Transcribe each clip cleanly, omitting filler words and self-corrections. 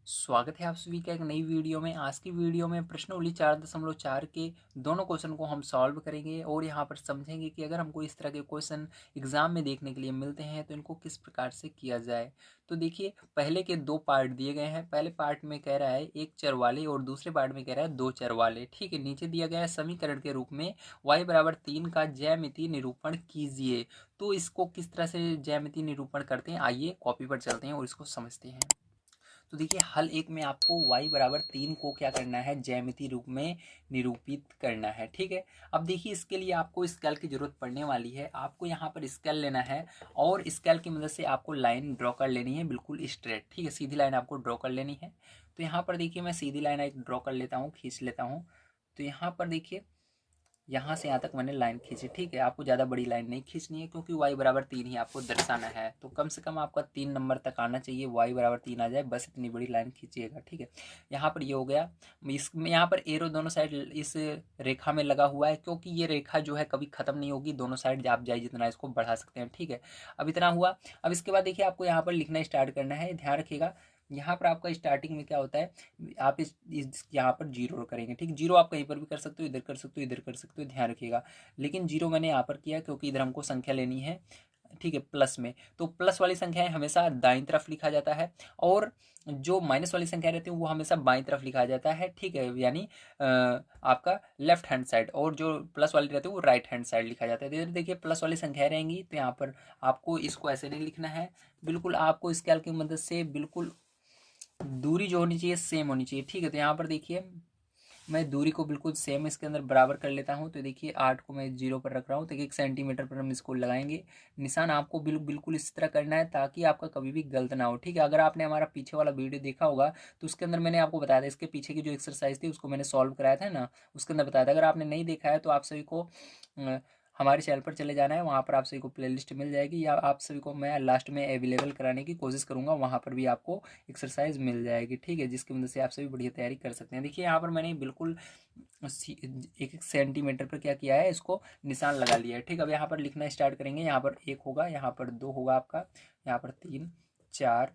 स्वागत है आप सभी का एक नई वीडियो में। आज की वीडियो में प्रश्नावली 4.4 के दोनों क्वेश्चन को हम सॉल्व करेंगे और यहाँ पर समझेंगे कि अगर हमको इस तरह के क्वेश्चन एग्जाम में देखने के लिए मिलते हैं तो इनको किस प्रकार से किया जाए। तो देखिए, पहले के दो पार्ट दिए गए हैं। पहले पार्ट में कह रहा है एक चर वाले और दूसरे पार्ट में कह रहा है दो चर वाले। ठीक है, नीचे दिया गया है समीकरण के रूप में y=3 का ज्यामितीय निरूपण कीजिए। तो इसको किस तरह से ज्यामितीय निरूपण करते हैं, आइए कॉपी पर चलते हैं और इसको समझते हैं। तो देखिए, हल एक में आपको y=3 को क्या करना है, ज्यामितीय रूप में निरूपित करना है। ठीक है, अब देखिए इसके लिए आपको स्केल की जरूरत पड़ने वाली है। आपको यहाँ पर स्केल लेना है और स्केल की मदद से आपको लाइन ड्रॉ कर लेनी है, बिल्कुल स्ट्रेट। ठीक है, सीधी लाइन आपको ड्रॉ कर लेनी है। तो यहाँ पर देखिए मैं सीधी लाइन एक ड्रॉ कर लेता हूँ, खींच लेता हूँ। तो यहाँ पर देखिए, यहाँ से यहाँ तक मैंने लाइन खींची। ठीक है, आपको ज़्यादा बड़ी लाइन नहीं खींचनी है क्योंकि y=3 ही आपको दर्शाना है। तो कम से कम आपका 3 नंबर तक आना चाहिए, y=3 आ जाए, बस इतनी बड़ी लाइन खींचिएगा। ठीक है, यहाँ पर ये हो गया। इसमें यहाँ पर एरो दोनों साइड इस रेखा में लगा हुआ है क्योंकि ये रेखा जो है कभी खत्म नहीं होगी। दोनों साइड आप जाए जितना इसको बढ़ा सकते हैं। ठीक है, अब इतना हुआ। अब इसके बाद देखिए आपको यहाँ पर लिखना स्टार्ट करना है। ध्यान रखिएगा, यहाँ पर आपका स्टार्टिंग में क्या होता है, आप इस यहाँ पर जीरो करेंगे। ठीक, जीरो आप कहीं पर भी कर सकते हो, इधर कर सकते हो, इधर कर सकते हो, ध्यान रखिएगा। लेकिन जीरो मैंने यहाँ पर किया क्योंकि इधर हमको संख्या लेनी है। ठीक है, प्लस में तो प्लस वाली संख्याएं हमेशा दाईं तरफ लिखा जाता है और जो माइनस वाली संख्या रहती है वो हमेशा बाईं तरफ लिखा जाता है। ठीक है, यानी आपका लेफ्ट हैंड साइड, और जो प्लस वाली रहती है वो राइट हैंड साइड लिखा जाता है। इधर देखिए प्लस वाली संख्याएं रहेंगी तो यहाँ पर आपको इसको ऐसे नहीं लिखना है, बिल्कुल आपको स्केल की मदद से बिल्कुल दूरी जो होनी चाहिए सेम होनी चाहिए। ठीक है, तो यहाँ पर देखिए मैं दूरी को बिल्कुल सेम इसके अंदर बराबर कर लेता हूँ। तो देखिए 8 को मैं 0 पर रख रहा हूँ, तो 1 सेंटीमीटर पर हम इसको लगाएंगे। निशान आपको बिल्कुल इस तरह करना है ताकि आपका कभी भी गलत ना हो। ठीक है, अगर आपने हमारा पीछे वाला वीडियो देखा होगा तो उसके अंदर मैंने आपको बताया था, इसके पीछे की जो एक्सरसाइज थी उसको मैंने सॉल्व कराया था ना, उसके अंदर बताया था। अगर आपने नहीं देखा है तो आप सभी को हमारे चैनल पर चले जाना है, वहाँ पर आप सभी को प्लेलिस्ट मिल जाएगी, या आप सभी को मैं लास्ट में अवेलेबल कराने की कोशिश करूँगा, वहाँ पर भी आपको एक्सरसाइज मिल जाएगी। ठीक है, जिसकी मदद से आप सभी बढ़िया तैयारी कर सकते हैं। देखिए यहाँ पर मैंने बिल्कुल 1 1 सेंटीमीटर पर क्या किया है, इसको निशान लगा लिया है। ठीक, अब यहाँ पर लिखना स्टार्ट करेंगे। यहाँ पर 1 होगा, यहाँ पर 2 होगा आपका, यहाँ पर 3 4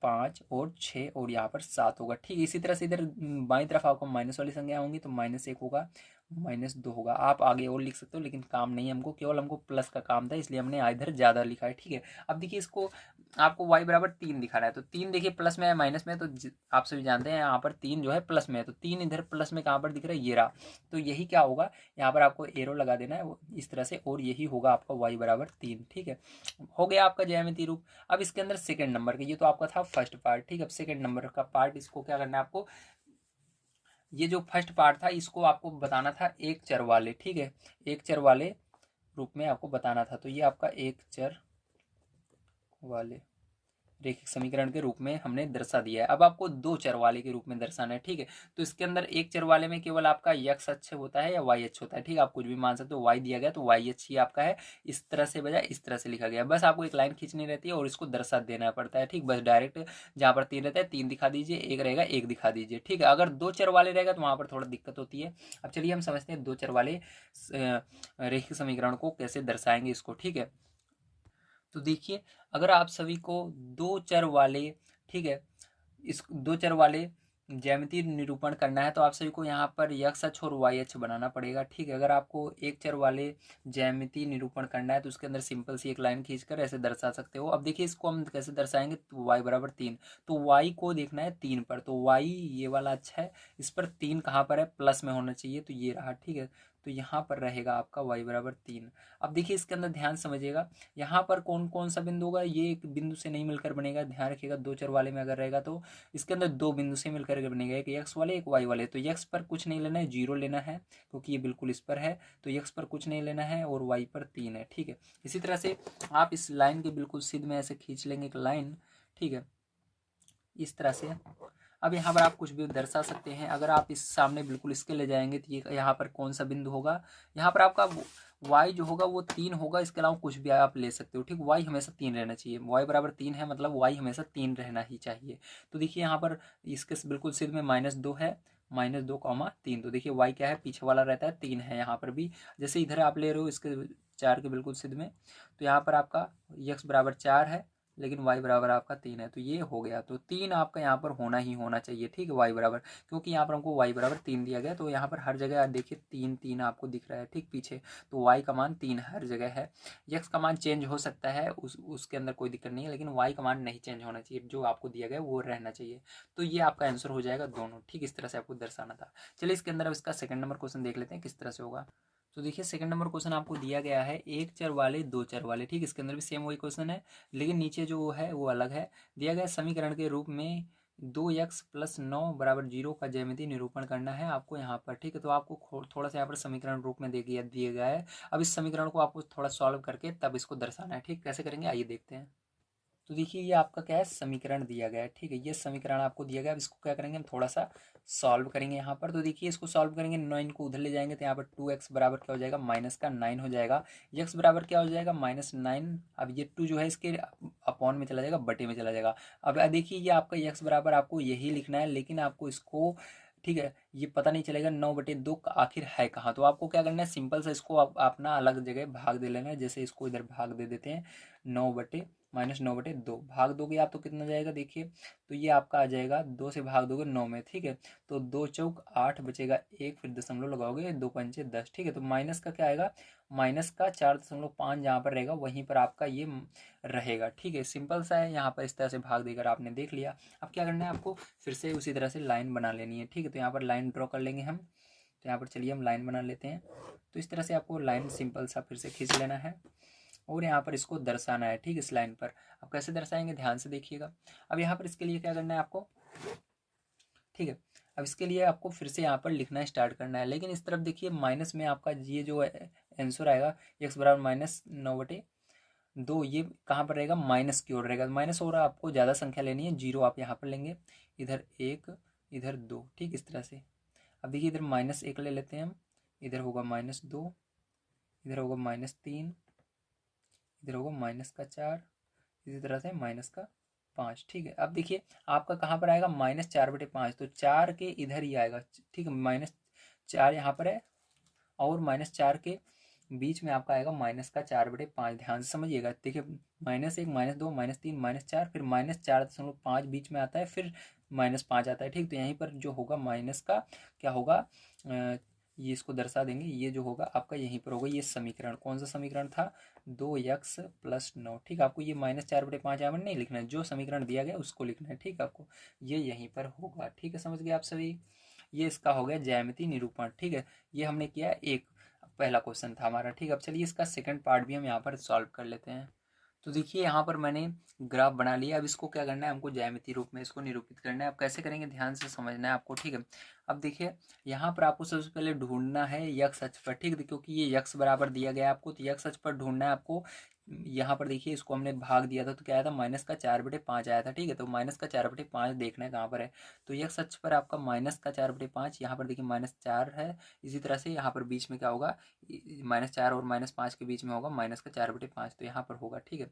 5 और 6 और यहाँ पर 7 होगा। ठीक, इसी तरह से इधर बाईं तरफ आपको माइनस वाली संख्या होंगी तो -1 होगा, -2 होगा। आप आगे और लिख सकते हो लेकिन काम नहीं है हमको, केवल हमको प्लस का काम था इसलिए हमने इधर ज़्यादा लिखा है। ठीक है, अब देखिए इसको आपको y=3 दिखाना है। तो 3 देखिए प्लस में है माइनस में, तो आप सभी जानते हैं यहाँ पर 3 जो है प्लस में है, तो 3 इधर प्लस में कहाँ पर दिख रहा है, ये रहा। तो यही क्या होगा, यहाँ पर आपको एरो लगा देना है इस तरह से, और यही होगा आपका y=3। ठीक है, हो गया आपका ज्यामितीय रूप। अब इसके अंदर सेकंड नंबर का, ये तो आपका था फर्स्ट पार्ट। ठीक है, अब सेकंड नंबर का पार्ट, इसको क्या करना है आपको, ये जो फर्स्ट पार्ट था इसको आपको बताना था एक चर वाले। ठीक है, एक चर वाले रूप में आपको बताना था। तो ये आपका एक चर वाले रेखिक समीकरण के रूप में हमने दर्शा दिया है। अब आपको दो चर वाले के रूप में दर्शाना है। ठीक है, तो इसके अंदर एक चर वाले में केवल आपका x अक्ष होता है या y अक्ष होता है। ठीक है, आप कुछ भी मान सकते हो, y दिया गया तो y अक्ष ही आपका है, इस तरह से बजाय इस तरह से लिखा गया। बस आपको एक लाइन खींचनी रहती है और इसको दर्शा देना पड़ता है। ठीक, बस डायरेक्ट जहाँ पर 3 रहता है 3 दिखा दीजिए, एक रहेगा 1 दिखा दीजिए। ठीक है, अगर दो चर वाले रहेगा तो वहाँ पर थोड़ा दिक्कत होती है। अब चलिए हम समझते हैं दो चर वाले रेखिक समीकरण को कैसे दर्शाएंगे इसको। ठीक है, तो देखिए अगर आप सभी को दो चर वाले, ठीक है, इस दो चर वाले ज्यामितीय निरूपण करना है तो आप सभी को यहाँ पर x अक्ष और y अक्ष बनाना पड़ेगा। ठीक है, अगर आपको एक चर वाले ज्यामितीय निरूपण करना है तो उसके अंदर सिंपल सी एक लाइन खींचकर ऐसे दर्शा सकते हो। अब देखिए इसको हम कैसे दर्शाएंगे, तो y=3, तो y को देखना है 3 पर, तो y ये वाला अक्ष है, इस पर 3 कहाँ पर है, प्लस में होना चाहिए, तो ये रहा। ठीक है, तो यहाँ पर रहेगा आपका y=3। अब देखिए इसके अंदर ध्यान समझिएगा, यहाँ पर कौन कौन सा बिंदु होगा, ये एक बिंदु से नहीं मिलकर बनेगा। ध्यान रखिएगा, दो चर वाले में अगर रहेगा तो इसके अंदर दो बिंदु से मिलकर के बनेगा, एक x वाले एक y वाले। तो x पर कुछ नहीं लेना है, 0 लेना है क्योंकि ये बिल्कुल इस पर है, तो x पर कुछ नहीं लेना है और y पर 3 है। ठीक है, इसी तरह से आप इस लाइन के बिल्कुल सीध में ऐसे खींच लेंगे एक लाइन। ठीक है, इस तरह से। अब यहाँ पर आप कुछ भी दर्शा सकते हैं। अगर आप इस सामने बिल्कुल इसके ले जाएंगे तो ये यहाँ पर कौन सा बिंदु होगा, यहाँ पर आपका y जो होगा वो 3 होगा, इसके अलावा कुछ भी आप ले सकते हो। ठीक, y हमेशा 3 रहना चाहिए, y=3 है मतलब y हमेशा 3 रहना ही चाहिए। तो देखिए यहाँ पर इसके बिल्कुल सिद्ध में -2 है, -2, 3। तो देखिए y क्या है, पीछे वाला रहता है 3 है। यहाँ पर भी जैसे इधर आप ले रहे हो इसके 4 के बिल्कुल सिद्ध में, तो यहाँ पर आपका x=4 है, लेकिन y बराबर आपका 3 है, तो ये हो गया। तो 3 आपका यहाँ पर होना ही होना चाहिए, ठीक है, y बराबर, क्योंकि यहाँ पर हमको y बराबर 3 दिया गया, तो यहाँ पर हर जगह देखिए 3 3 आपको दिख रहा है, ठीक पीछे, तो y का मान 3 हर जगह है। x का मान चेंज हो सकता है, उसके अंदर कोई दिक्कत नहीं है, लेकिन y का मान नहीं चेंज होना चाहिए, जो आपको दिया गया वो रहना चाहिए। तो ये आपका आंसर हो जाएगा दोनों, ठीक, इस तरह से आपको दर्शाना था। चलिए इसके अंदर अब इसका सेकंड नंबर क्वेश्चन देख लेते हैं किस तरह से होगा। तो देखिए सेकंड नंबर क्वेश्चन आपको दिया गया है एक चर वाले दो चर वाले, ठीक, इसके अंदर भी सेम वही क्वेश्चन है, लेकिन नीचे जो है वो अलग है। दिया गया समीकरण के रूप में 2x+9 बराबर 0 का ज्यामितीय निरूपण करना है आपको यहाँ पर, ठीक है। तो आपको थोड़ा सा यहाँ पर समीकरण रूप में दिया गया है। अब इस समीकरण को आपको थोड़ा सॉल्व करके तब इसको दर्शाना है, ठीक, कैसे करेंगे आइए देखते हैं। तो देखिए ये आपका क्या है, समीकरण दिया गया है, ठीक है, ये समीकरण आपको दिया गया है। अब इसको क्या करेंगे, हम थोड़ा सा सॉल्व करेंगे यहाँ पर। तो देखिए इसको सॉल्व करेंगे, 9 को उधर ले जाएंगे तो यहाँ पर 2x बराबर क्या हो जाएगा, -9 हो जाएगा। x बराबर क्या हो जाएगा, -9। अब ये 2 जो है इसके अपॉन में चला जाएगा, बटे में चला जाएगा। अब देखिए ये आपका x बराबर आपको यही लिखना है, लेकिन आपको इसको, ठीक है, ये पता नहीं चलेगा 9/2 आखिर है कहाँ। तो आपको क्या करना है, सिंपल सा इसको अपना अलग जगह भाग दे लेना है। जैसे इसको इधर भाग दे देते हैं, 9/-9/2 भाग दोगे आप तो कितना जाएगा, देखिए, तो ये आपका आ जाएगा 2 से भाग दोगे 9 में, ठीक है, तो 2 चौक 8 बचेगा 1, फिर दशमलव लगाओगे, 2 पंचे 10, ठीक है। तो माइनस का क्या आएगा, माइनस का 4.5 जहाँ पर रहेगा वहीं पर आपका ये रहेगा, ठीक है, सिंपल सा है। यहाँ पर इस तरह से भाग देकर आपने देख लिया। अब क्या करना है आपको, फिर से उसी तरह से लाइन बना लेनी है, ठीक है। तो यहाँ पर लाइन ड्रॉ कर लेंगे हम। तो यहाँ पर चलिए हम लाइन बना लेते हैं। तो इस तरह से आपको लाइन सिंपल सा फिर से खींच लेना है और यहाँ पर इसको दर्शाना है, ठीक, इस लाइन पर। अब कैसे दर्शाएंगे, ध्यान से देखिएगा। अब यहाँ पर इसके लिए क्या करना है आपको, ठीक है, अब इसके लिए आपको फिर से यहाँ पर लिखना स्टार्ट करना है, लेकिन इस तरफ देखिए माइनस में आपका ये जो आंसर आएगा x बराबर -9/2, ये कहाँ पर रहेगा, माइनस की ओर रहेगा। माइनस हो रहा, आपको ज़्यादा संख्या लेनी है, 0 आप यहाँ पर लेंगे, इधर 1 इधर 2, ठीक, इस तरह से। अब देखिए इधर -1 ले लेते हैं हम, इधर होगा -2, इधर होगा -3, इधर होगा -4, इसी तरह से -5, ठीक है। अब देखिए आपका कहाँ पर आएगा, -4/5, तो 4 के इधर ही आएगा, ठीक है, -4 यहाँ पर है और -4 के बीच में आपका आएगा -4/5। ध्यान से समझिएगा, देखिए -1 -2 -3 -4, फिर -4.5 बीच में आता है, फिर -5 आता है, ठीक। तो यहीं पर जो होगा माइनस का क्या होगा, ये इसको दर्शा देंगे, ये जो होगा आपका यहीं पर होगा। ये समीकरण कौन सा समीकरण था, 2x+9, ठीक, आपको ये -4/5 यहाँ पर नहीं लिखना है, जो समीकरण दिया गया उसको लिखना है, ठीक, आपको ये यहीं पर होगा, ठीक है, समझ गए आप सभी। ये इसका हो गया ज्यामितीय निरूपण, ठीक है, ये हमने किया एक, पहला क्वेश्चन था हमारा, ठीक। अब चलिए इसका सेकंड पार्ट भी हम यहाँ पर सॉल्व कर लेते हैं। तो देखिए यहाँ पर मैंने ग्राफ बना लिया। अब इसको क्या करना है, हमको ज्यामितीय रूप में इसको निरूपित करना है। अब कैसे करेंगे, ध्यान से समझना है आपको, ठीक है। अब देखिए यहाँ पर आपको सबसे पहले ढूंढना है यक्स अक्ष पर, ठीक है, क्योंकि ये यक्स बराबर दिया गया है आपको, तो यक्स अक्ष पर ढूंढना है आपको। यहाँ पर देखिए इसको हमने भाग दिया था तो क्या आया था, -4/5 आया था, ठीक है। तो -4/5 देखना है कहाँ पर है, तो यक्स अक्ष पर आपका -4/5, यहाँ पर देखिए -4 है। इसी तरह से यहाँ पर बीच में क्या होगा, -4 और -5 के बीच में होगा -4/5, तो यहाँ पर होगा, ठीक है,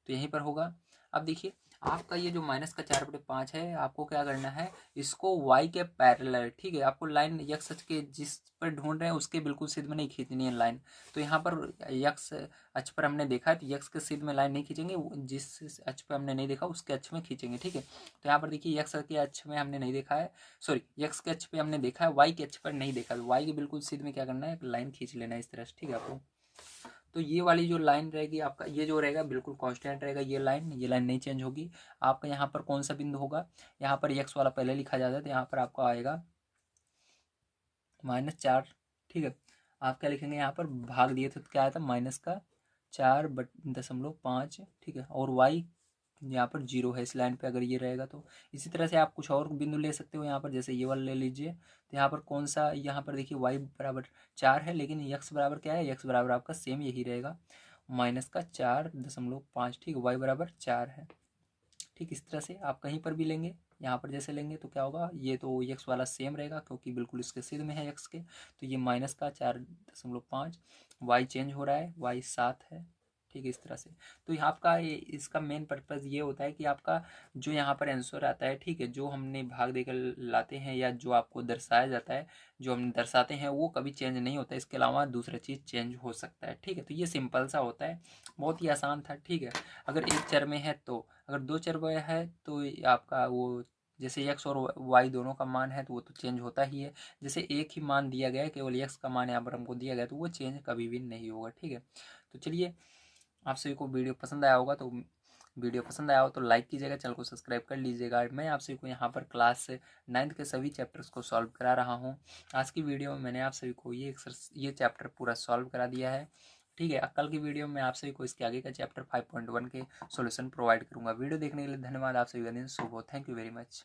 तो यहीं पर होगा। अब देखिए आपका ये जो -4/5 है, आपको क्या करना है, इसको y के पैरेलल, ठीक है, आपको लाइन यक्स अक्ष के जिस पर ढूंढ रहे हैं उसके बिल्कुल सिद्ध में नहीं खींचनी है लाइन। तो यहाँ पर यक्स अक्ष पर हमने देखा है, तो यक्स के सिद्ध में लाइन नहीं खींचेंगे, जिस अक्ष पर हमने नहीं देखा उसके अक्ष में खींचेंगे, ठीक है। तो यहाँ पर देखिए यक्स के अक्ष में हमने नहीं देखा है, सॉरी, यक्स के अक्ष पे हमने देखा है, वाई के अक्ष पर नहीं देखा, तो वाई के बिल्कुल सिद्ध में क्या करना है, एक लाइन खींच लेना है इस तरह से, ठीक है आपको। तो ये वाली जो लाइन रहेगी आपका, ये जो रहेगा बिल्कुल कांस्टेंट रहेगा, ये लाइन नहीं चेंज होगी। आपका यहाँ पर कौन सा बिंदु होगा, यहाँ पर एक्स वाला पहले लिखा जाता है, तो यहाँ पर आपका आएगा -4, ठीक है। आप क्या लिखेंगे, यहाँ पर भाग दिए थे तो क्या आया था, -4.5, ठीक है, और वाई यहाँ पर 0 है इस लाइन पे, अगर ये रहेगा तो। इसी तरह से आप कुछ और बिंदु ले सकते हो यहाँ पर, जैसे ये वाला ले लीजिए, तो यहाँ पर कौन सा, यहाँ पर देखिए y बराबर 4 है, लेकिन x बराबर क्या है, x बराबर आपका सेम यही रहेगा, -4.5, ठीक, y बराबर 4 है, ठीक। इस तरह से आप कहीं पर भी लेंगे, यहाँ पर जैसे लेंगे तो क्या होगा, ये तो x वाला सेम रहेगा क्योंकि बिल्कुल इसके सिद्ध में है x के, तो ये -4.5, y चेंज हो रहा है, y 7 है, ठीक है, इस तरह से। तो यहाँ आपका इसका मेन पर्पज़ ये होता है कि आपका जो यहाँ पर आंसर आता है, ठीक है, जो हमने भाग देकर लाते हैं या जो आपको दर्शाया जाता है, जो हम दर्शाते हैं वो कभी चेंज नहीं होता, इसके अलावा दूसरा चीज़ चेंज हो सकता है। ठीक है, तो ये सिंपल सा होता है, बहुत ही आसान था। ठीक है, अगर एक चर में है तो, अगर दो चर में है तो आपका वो जैसे एक्स और वाई दोनों का मान है तो वो तो चेंज होता ही है। जैसे एक ही मान दिया गया है, केवल एक्स का मान यहाँ पर हमको दिया गया, तो वो चेंज कभी भी नहीं होगा। ठीक है, तो चलिए, आप सभी को वीडियो पसंद आया होगा, तो वीडियो पसंद आया हो तो लाइक कीजिएगा, चैनल को सब्सक्राइब कर लीजिएगा। मैं आप सभी को यहाँ पर क्लास 9th के सभी चैप्टर्स को सॉल्व करा रहा हूँ। आज की वीडियो में मैंने आप सभी को ये चैप्टर पूरा सॉल्व करा दिया है। ठीक है, कल की वीडियो में आप सभी को इसके आगे का चैप्टर 5.1 के सॉल्यूशन प्रोवाइड करूंगा। वीडियो देखने के लिए धन्यवाद। आप सभी का दिन शुभ हो। Thank you very much.